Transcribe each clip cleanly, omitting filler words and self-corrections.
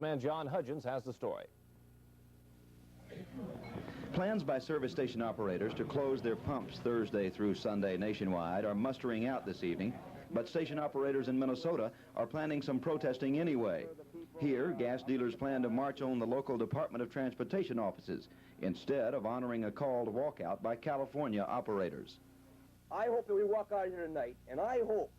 Man John Hudgens has the story. Plans by service station operators to close their pumps Thursday through Sunday nationwide are mustering out this evening, but station operators in Minnesota are planning some protesting anyway. Here, gas dealers plan to march on the local Department of Transportation offices instead of honoring a called walkout by California operators. I hope that we walk out here tonight, and I hope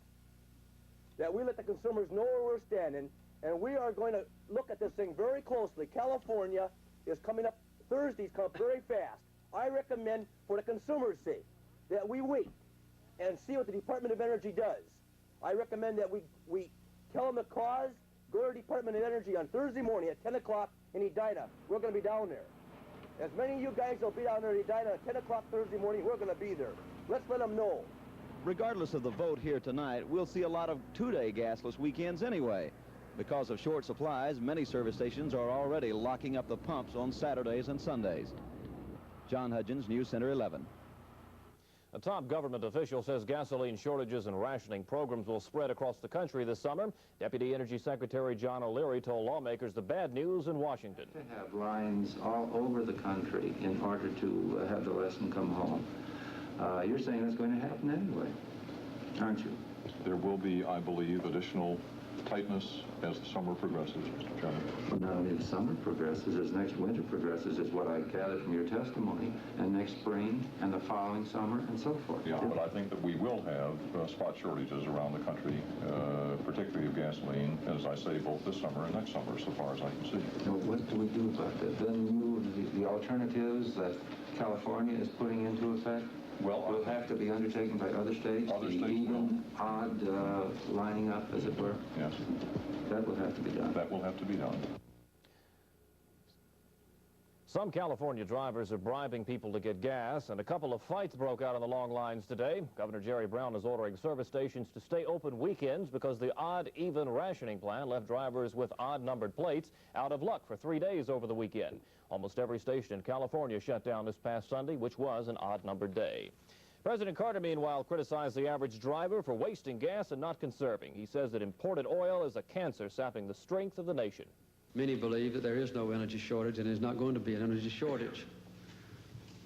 that we let the consumers know where we're standing, and we are going to look at this thing very closely. California is coming up. Thursday's come up very fast. I recommend, for the consumer's sake, that we wait and see what the Department of Energy does. I recommend that we tell them the cause, go to the Department of Energy on Thursday morning at 10 o'clock in Edina. We're going to be down there. As many of you guys will be down there in Edina at 10 o'clock Thursday morning, we're going to be there. Let's let them know. Regardless of the vote here tonight, we'll see a lot of two-day gasless weekends anyway. Because of short supplies, many service stations are already locking up the pumps on Saturdays and Sundays. John Hudgens, News Center 11. A top government official says gasoline shortages and rationing programs will spread across the country this summer. Deputy Energy Secretary John O'Leary told lawmakers the bad news in Washington. To have lines all over the country in order to have the lesson come home. You're saying that's going to happen anyway, aren't you? There will be, I believe, additional tightness as the summer progresses, Mr. Chairman. Well, not only the summer progresses, as next winter progresses, is what I gathered from your testimony, and next spring, and the following summer, and so forth. Yeah, but I think that we will have spot shortages around the country, particularly of gasoline, as I say, both this summer and next summer, so far as I can see. Now, what do we do about that? Then the alternatives that California is putting into effect will have to be undertaken by other states, even odd lining up, as it were. Yes. That will have to be done. That will have to be done. Some California drivers are bribing people to get gas, and a couple of fights broke out on the long lines today. Governor Jerry Brown is ordering service stations to stay open weekends because the odd-even rationing plan left drivers with odd-numbered plates out of luck for 3 days over the weekend. Almost every station in California shut down this past Sunday, which was an odd-numbered day. President Carter, meanwhile, criticized the average driver for wasting gas and not conserving. He says that imported oil is a cancer sapping the strength of the nation. Many believe that there is no energy shortage and there's not going to be an energy shortage.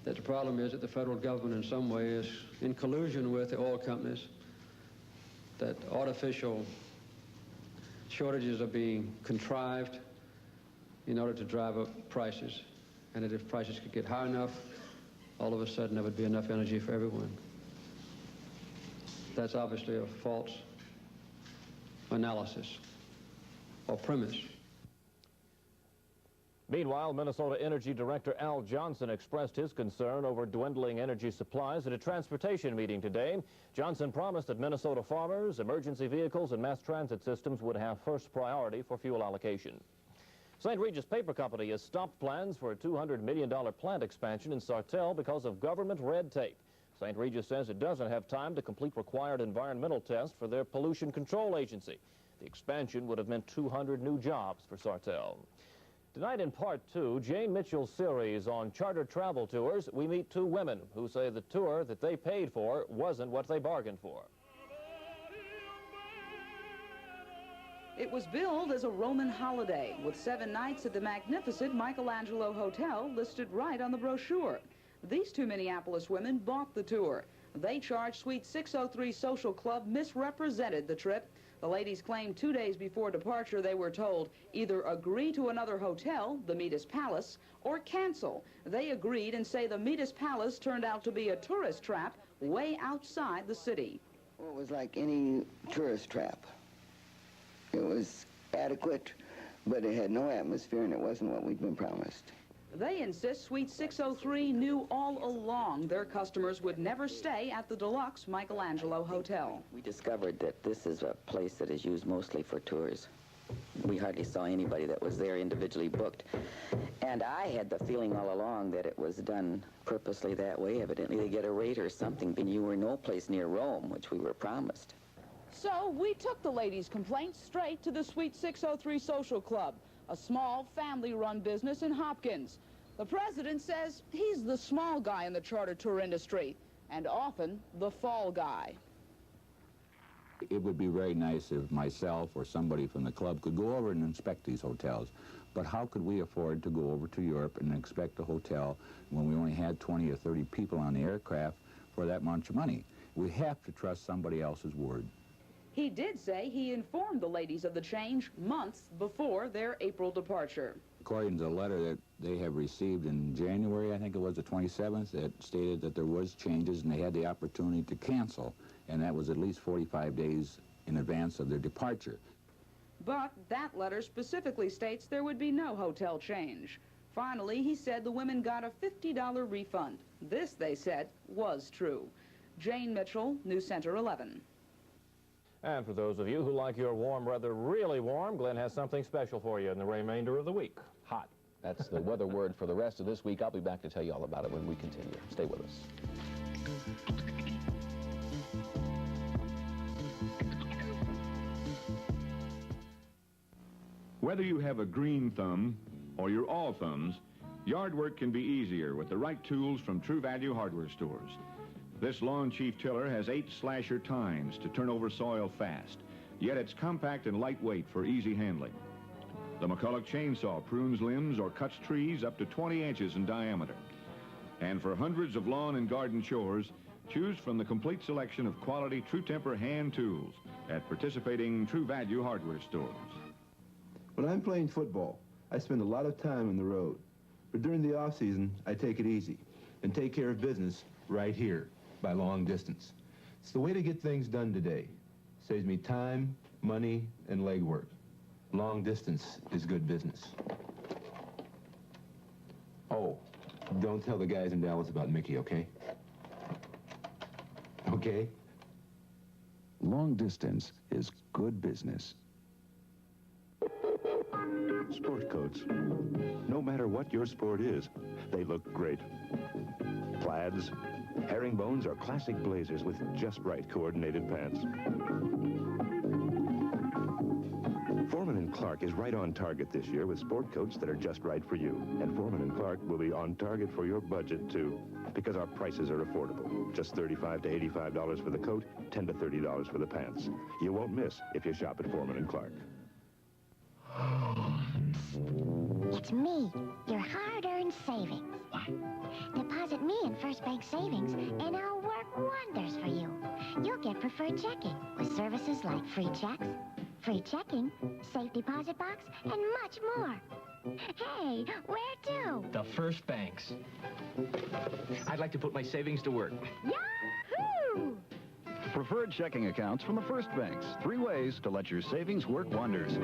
That the problem is that the federal government in some way is in collusion with the oil companies, that artificial shortages are being contrived in order to drive up prices, and that if prices could get high enough, all of a sudden there would be enough energy for everyone. That's obviously a false analysis or premise. Meanwhile, Minnesota Energy Director Al Johnson expressed his concern over dwindling energy supplies at a transportation meeting today. Johnson promised that Minnesota farmers, emergency vehicles, and mass transit systems would have first priority for fuel allocation. St. Regis Paper Company has stopped plans for a $200 million plant expansion in Sartell because of government red tape. St. Regis says it doesn't have time to complete required environmental tests for their pollution control agency. The expansion would have meant 200 new jobs for Sartell. Tonight in Part 2, Jane Mitchell's series on charter travel tours, we meet two women who say the tour that they paid for wasn't what they bargained for. It was billed as a Roman holiday, with 7 nights at the magnificent Michelangelo Hotel listed right on the brochure. These two Minneapolis women bought the tour. They charged Suite 603 Social Club misrepresented the trip. The ladies claimed 2 days before departure they were told either agree to another hotel, the Midas Palace, or cancel. They agreed and say the Midas Palace turned out to be a tourist trap way outside the city. Well, it was like any tourist trap. It was adequate, but it had no atmosphere, and it wasn't what we'd been promised. They insist Suite 603 knew all along their customers would never stay at the deluxe Michelangelo Hotel. We discovered that this is a place that is used mostly for tours. We hardly saw anybody that was there individually booked. And I had the feeling all along that it was done purposely that way. Evidently they get a rate or something, and you were no place near Rome, which we were promised. So we took the ladies' complaints straight to the Suite 603 Social Club, a small family-run business in Hopkins. The president says he's the small guy in the charter tour industry, and often the fall guy. It would be very nice if myself or somebody from the club could go over and inspect these hotels. But how could we afford to go over to Europe and inspect a hotel when we only had 20 or 30 people on the aircraft for that much money? We have to trust somebody else's word. He did say he informed the ladies of the change months before their April departure. According to the letter that they have received in January, I think it was the 27th, it stated that there was changes and they had the opportunity to cancel, and that was at least 45 days in advance of their departure. But that letter specifically states there would be no hotel change. Finally, he said the women got a $50 refund. This, they said, was true. Jane Mitchell, News Center 11. And for those of you who like your warm weather really warm, Glenn has something special for you in the remainder of the week. Hot. That's the weather word for the rest of this week. I'll be back to tell you all about it when we continue. Stay with us. Whether you have a green thumb or you're all thumbs, yard work can be easier with the right tools from True Value hardware stores. This Lawn Chief tiller has 8 slasher tines to turn over soil fast, yet it's compact and lightweight for easy handling. The McCulloch chainsaw prunes limbs or cuts trees up to 20 inches in diameter. And for hundreds of lawn and garden chores, choose from the complete selection of quality True Temper hand tools at participating True Value hardware stores. When I'm playing football, I spend a lot of time on the road. But during the off-season, I take it easy and take care of business right here by long distance. It's the way to get things done today. Saves me time, money, and legwork. Long distance is good business. Oh, don't tell the guys in Dallas about Mickey, okay? Okay? Long distance is good business. Sport coats. No matter what your sport is, they look great. Plaids, herringbones, or classic blazers with just right coordinated pants. Foreman & Clark is right on target this year with sport coats that are just right for you. And Foreman & Clark will be on target for your budget, too, because our prices are affordable. Just $35 to $85 for the coat, $10 to $30 for the pants. You won't miss if you shop at Foreman & Clark. It's me, your hard-earned savings. Deposit me in First Bank Savings, and I'll work wonders for you. You'll get preferred checking with services like free checks, free checking, safe deposit box, and much more. Hey, where to? The First Banks. I'd like to put my savings to work. Yahoo! Preferred checking accounts from the First Banks. 3 ways to let your savings work wonders.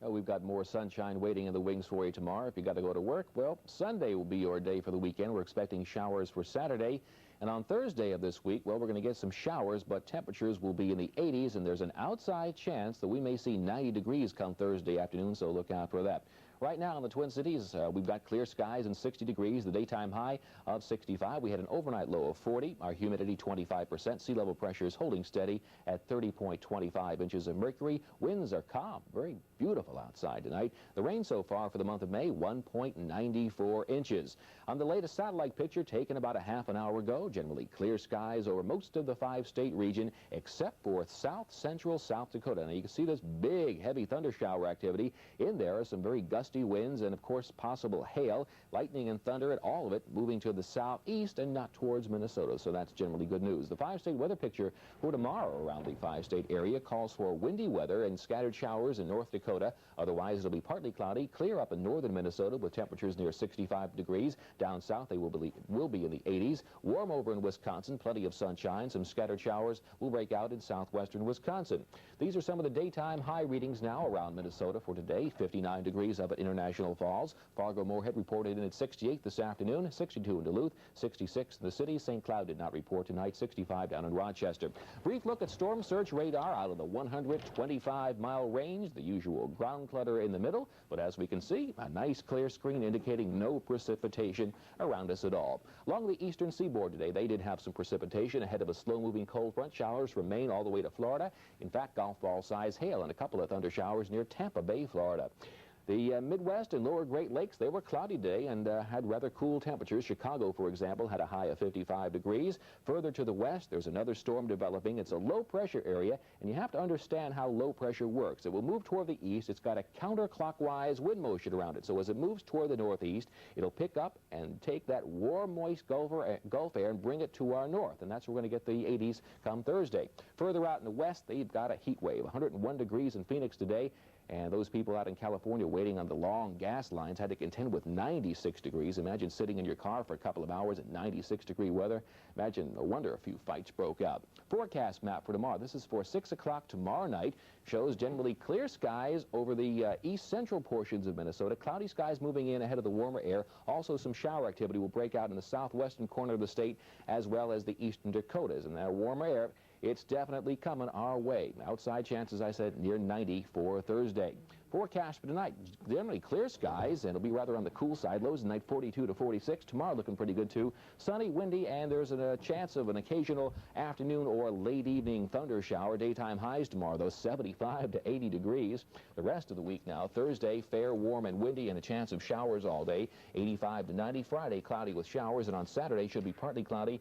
Well, we've got more sunshine waiting in the wings for you tomorrow. If you got to go to work, well, Sunday will be your day for the weekend. We're expecting showers for Saturday. And on Thursday of this week, well, we're going to get some showers, but temperatures will be in the 80s, and there's an outside chance that we may see 90 degrees come Thursday afternoon, so look out for that. Right now in the Twin Cities, we've got clear skies and 60 degrees, the daytime high of 65. We had an overnight low of 40, our humidity 25%, sea level pressure is holding steady at 30.25 inches of mercury. Winds are calm, very beautiful outside tonight. The rain so far for the month of May, 1.94 inches. On the latest satellite picture taken about a half an hour ago, generally clear skies over most of the 5-state region except for south central South Dakota. Now you can see this big heavy thunder shower activity. In there are some very gusty winds and of course possible hail, lightning and thunder, and all of it moving to the southeast and not towards Minnesota, so that's generally good news. The 5-state weather picture for tomorrow around the 5-state area calls for windy weather and scattered showers in North Dakota. Otherwise it'll be partly cloudy, clear up in northern Minnesota with temperatures near 65 degrees. Down south they will be in the 80s. Warm over in Wisconsin, plenty of sunshine. Some scattered showers will break out in southwestern Wisconsin. These are some of the daytime high readings now around Minnesota for today. 59 degrees up at International Falls. Fargo-Moorhead reported in at 68 this afternoon, 62 in Duluth, 66 in the city. St. Cloud did not report tonight, 65 down in Rochester. Brief look at storm surge radar out of the 125-mile range, the usual ground clutter in the middle, but as we can see, a nice clear screen indicating no precipitation around us at all. Along the eastern seaboard today, they did have some precipitation ahead of a slow-moving cold front. Showers from Maine all the way to Florida. In fact, golf ball size hail and a couple of thunder showers near Tampa Bay, Florida. The Midwest and lower Great Lakes, they were cloudy today and had rather cool temperatures. Chicago, for example, had a high of 55 degrees. Further to the west, there's another storm developing. It's a low-pressure area, and you have to understand how low pressure works. It will move toward the east. It's got a counterclockwise wind motion around it. So as it moves toward the northeast, it'll pick up and take that warm, moist Gulf air and bring it to our north. And that's where we're going to get the 80s come Thursday. Further out in the west, they've got a heat wave. 101 degrees in Phoenix today. And those people out in California waiting on the long gas lines had to contend with 96 degrees. Imagine sitting in your car for a couple of hours at 96-degree weather. Imagine, no wonder a few fights broke out. Forecast map for tomorrow. This is for 6 o'clock tomorrow night. Shows generally clear skies over the east-central portions of Minnesota. Cloudy skies moving in ahead of the warmer air. Also, some shower activity will break out in the southwestern corner of the state as well as the eastern Dakotas. And that warmer air, it's definitely coming our way. Outside chances, I said, near 90 for Thursday. Forecast for tonight, generally clear skies, and it'll be rather on the cool side. Lows tonight 42 to 46. Tomorrow looking pretty good, too. Sunny, windy, and there's a chance of an occasional afternoon or late evening thunder shower. Daytime highs tomorrow, though, 75 to 80 degrees. The rest of the week now, Thursday, fair, warm, and windy, and a chance of showers all day. 85 to 90. Friday, cloudy with showers, and on Saturday should be partly cloudy.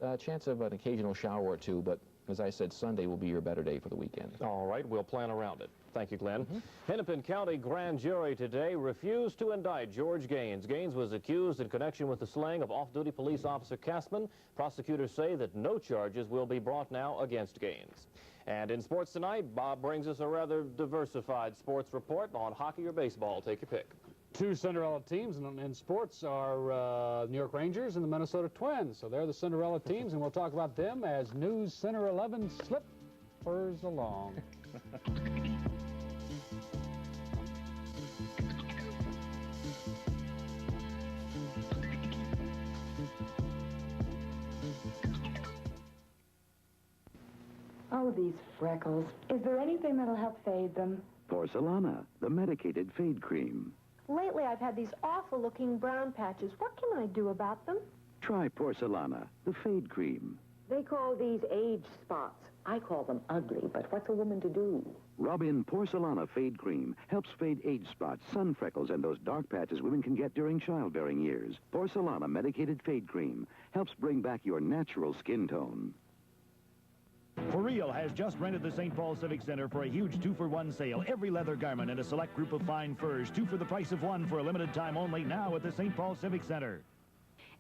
A chance of an occasional shower or two, but as I said, Sunday will be your better day for the weekend. All right, we'll plan around it. Thank you, Glenn. Hennepin County grand jury today refused to indict George Gaines. Gaines was accused in connection with the slaying of off-duty police officer Kastman. Prosecutors say that no charges will be brought now against Gaines. And in sports tonight, Bob brings us a rather diversified sports report on hockey or baseball. Take your pick. Two Cinderella teams in sports are New York Rangers and the Minnesota Twins. So they're the Cinderella teams, and we'll talk about them as News Center 11 slippers along. Oh, these freckles. Is there anything that'll help fade them? Porcelana, the medicated fade cream. Lately, I've had these awful-looking brown patches. What can I do about them? Try Porcelana, the fade cream. They call these age spots. I call them ugly, but what's a woman to do? Rub in Porcelana Fade Cream. Helps fade age spots, sun freckles, and those dark patches women can get during childbearing years. Porcelana Medicated Fade Cream helps bring back your natural skin tone. For Real has just rented the St. Paul Civic Center for a huge 2-for-1 sale. Every leather garment and a select group of fine furs, 2 for the price of 1 for a limited time only now at the St. Paul Civic Center.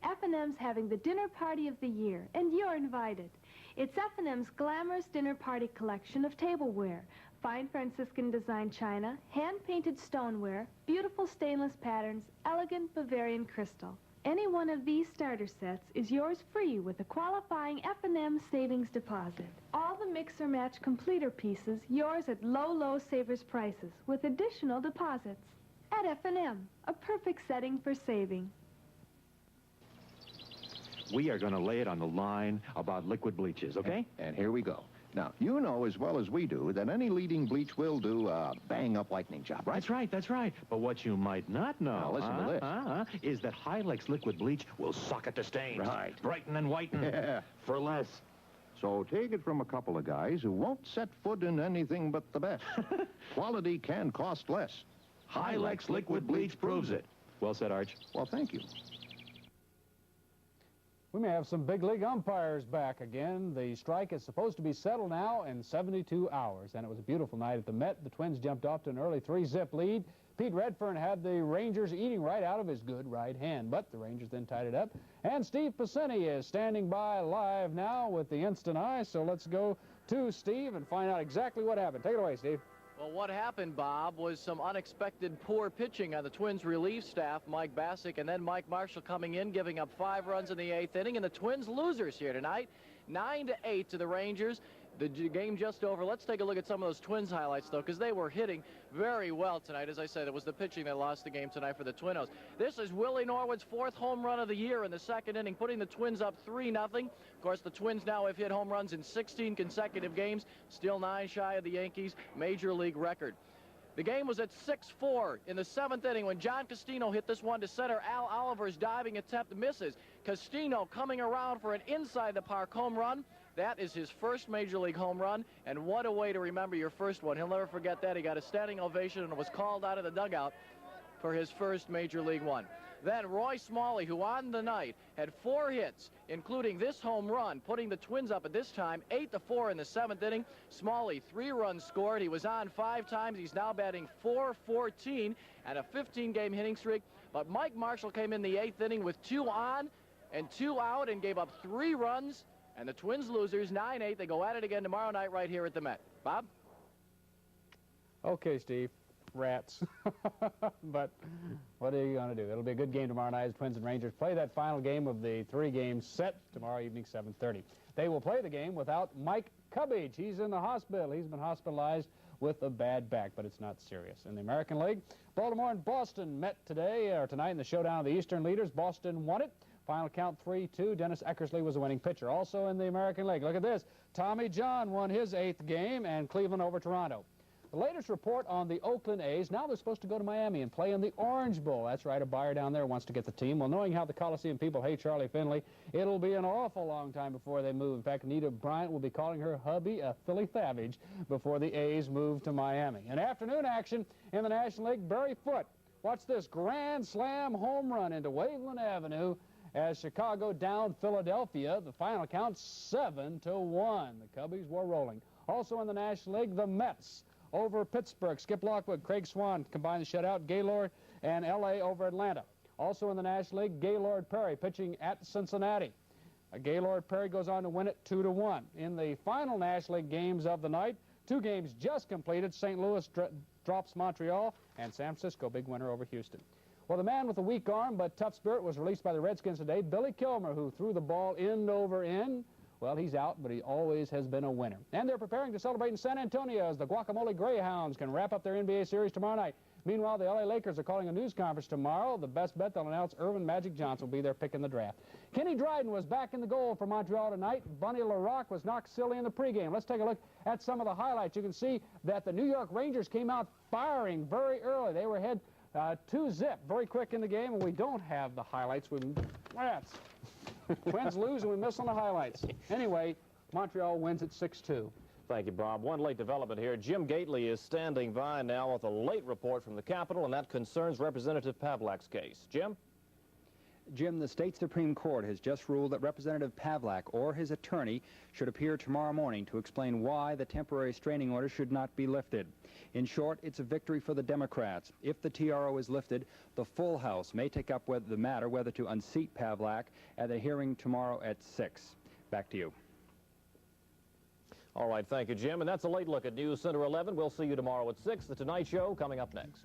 F&M's having the dinner party of the year, and you're invited. It's F&M's glamorous dinner party collection of tableware, fine Franciscan design china, hand-painted stoneware, beautiful stainless patterns, elegant Bavarian crystal. Any one of these starter sets is yours free with a qualifying F&M savings deposit. All the mix-or-match completer pieces yours at low, low savers prices with additional deposits. At F&M, a perfect setting for saving. We are going to lay it on the line about liquid bleaches, okay? And here we go. Now, you know as well as we do that any leading bleach will do a bang-up lightning job, right? That's right, that's right. But what you might not know, now, listen to this. Is that Hilux liquid bleach will suck at the stains. Right. Brighten and whiten. Yeah. For less. So take it from a couple of guys who won't set foot in anything but the best. Quality can cost less. Hilux liquid bleach proves it. Well said, Arch. Well, thank you. We may have some big league umpires back again. The strike is supposed to be settled now in 72 hours. And it was a beautiful night at the Met. The Twins jumped off to an early 3-zip lead. Pete Redfern had the Rangers eating right out of his good right hand, but the Rangers then tied it up. And Steve Piscini is standing by live now with the instant eye. So let's go to Steve and find out exactly what happened. Take it away, Steve. Well, what happened, Bob, was some unexpected poor pitching on the Twins relief staff, Mike Bassick, and then Mike Marshall coming in, giving up 5 runs in the 8th inning, and the Twins losers here tonight, 9-8 to the Rangers. The game just over. Let's take a look at some of those Twins highlights, though, because they were hitting very well tonight. As I said, it was the pitching that lost the game tonight for the Twinnos. This is Willie Norwood's 4th home run of the year in the 2nd inning, putting the Twins up 3-0. Of course, the Twins now have hit home runs in 16 consecutive games, still 9 shy of the Yankees' major league record. The game was at 6-4 in the 7th inning when John Castino hit this one to center. Al Oliver's diving attempt misses. Castino coming around for an inside-the-park home run. That is his first Major League home run, and what a way to remember your first one. He'll never forget that. He got a standing ovation and was called out of the dugout for his first Major League one. Then Roy Smalley, who on the night had 4 hits, including this home run, putting the Twins up at this time 8-4 in the 7th inning. Smalley, 3 runs scored. He was on 5 times. He's now batting .414 and a 15-game hitting streak. But Mike Marshall came in the 8th inning with 2 on and 2 out and gave up 3 runs. And the Twins losers, 9-8. They go at it again tomorrow night right here at the Met. Bob? Okay, Steve. Rats. But what are you going to do? It'll be a good game tomorrow night as Twins and Rangers play that final game of the 3-game set tomorrow evening, 7:30. They will play the game without Mike Cubbage. He's in the hospital. He's been hospitalized with a bad back, but it's not serious. In the American League, Baltimore and Boston met tonight in the showdown of the Eastern leaders. Boston won it. Final count 3-2. Dennis Eckersley was the winning pitcher. Also in the American League, look at this. Tommy John won his 8th game, and Cleveland over Toronto. The latest report on the Oakland A's, now they're supposed to go to Miami and play in the Orange Bowl. That's right, a buyer down there wants to get the team. Well, knowing how the Coliseum people hate Charlie Finley, it'll be an awful long time before they move. In fact, Anita Bryant will be calling her hubby a Philly Savage before the A's move to Miami. In afternoon action in the National League, Barry Foote. Watch this grand slam home run into Waveland Avenue as Chicago downed Philadelphia. The final count 7-1. The Cubbies were rolling. Also in the National League, the Mets over Pittsburgh. Skip Lockwood, Craig Swan combined the shutout. Gaylord and L.A. over Atlanta. Also in the National League, Gaylord Perry pitching at Cincinnati. Gaylord Perry goes on to win it 2-1. In the final National League games of the night, 2 games just completed. St. Louis drops Montreal, and San Francisco, big winner over Houston. Well, the man with the weak arm but tough spirit was released by the Redskins today. Billy Kilmer, who threw the ball end over end. Well, he's out, but he always has been a winner. And they're preparing to celebrate in San Antonio as the Guacamole Greyhounds can wrap up their NBA series tomorrow night. Meanwhile, the LA Lakers are calling a news conference tomorrow. The best bet, they'll announce Irvin Magic Johnson will be there picking the draft. Kenny Dryden was back in the goal for Montreal tonight. Bunny LaRocque was knocked silly in the pregame. Let's take a look at some of the highlights. You can see that the New York Rangers came out firing very early. They were ahead 2-0 very quick in the game, and we don't have the highlights. Rats. Twins lose and we miss on the highlights. Anyway, Montreal wins at 6-2. Thank you, Bob. One late development here. Jim Gately is standing by now with a late report from the Capitol, and that concerns Representative Pavlak's case. Jim? Jim, the state Supreme Court has just ruled that Representative Pavlak or his attorney should appear tomorrow morning to explain why the temporary restraining order should not be lifted. In short, it's a victory for the Democrats. If the TRO is lifted, the full House may take up the matter whether to unseat Pavlak at the hearing tomorrow at 6. Back to you. All right, thank you, Jim. And that's a late look at News Center 11. We'll see you tomorrow at 6. The Tonight Show coming up next.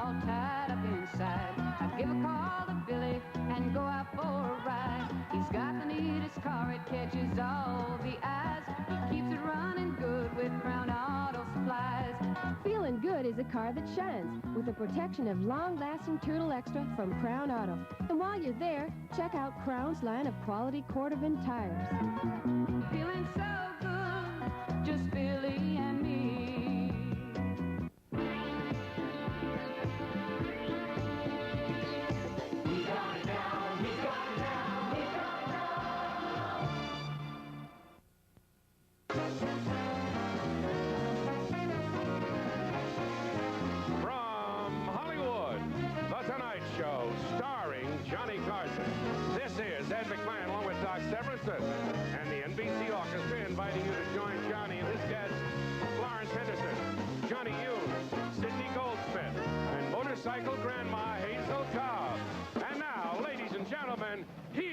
All tied up inside, I'd give a call to Billy and go out for a ride. He's got the neatest car, it catches all the eyes. He keeps it running good with Crown Auto Supplies. Feeling good is a car that shines with the protection of long-lasting Turtle Extra from Crown Auto. And while you're there, check out Crown's line of quality Cordovan tires. Feeling so good, just Billy and me. And the NBC Orchestra inviting you to join Johnny and his guests, Florence Henderson, Johnny Hughes, Sidney Goldsmith, and motorcycle grandma again. He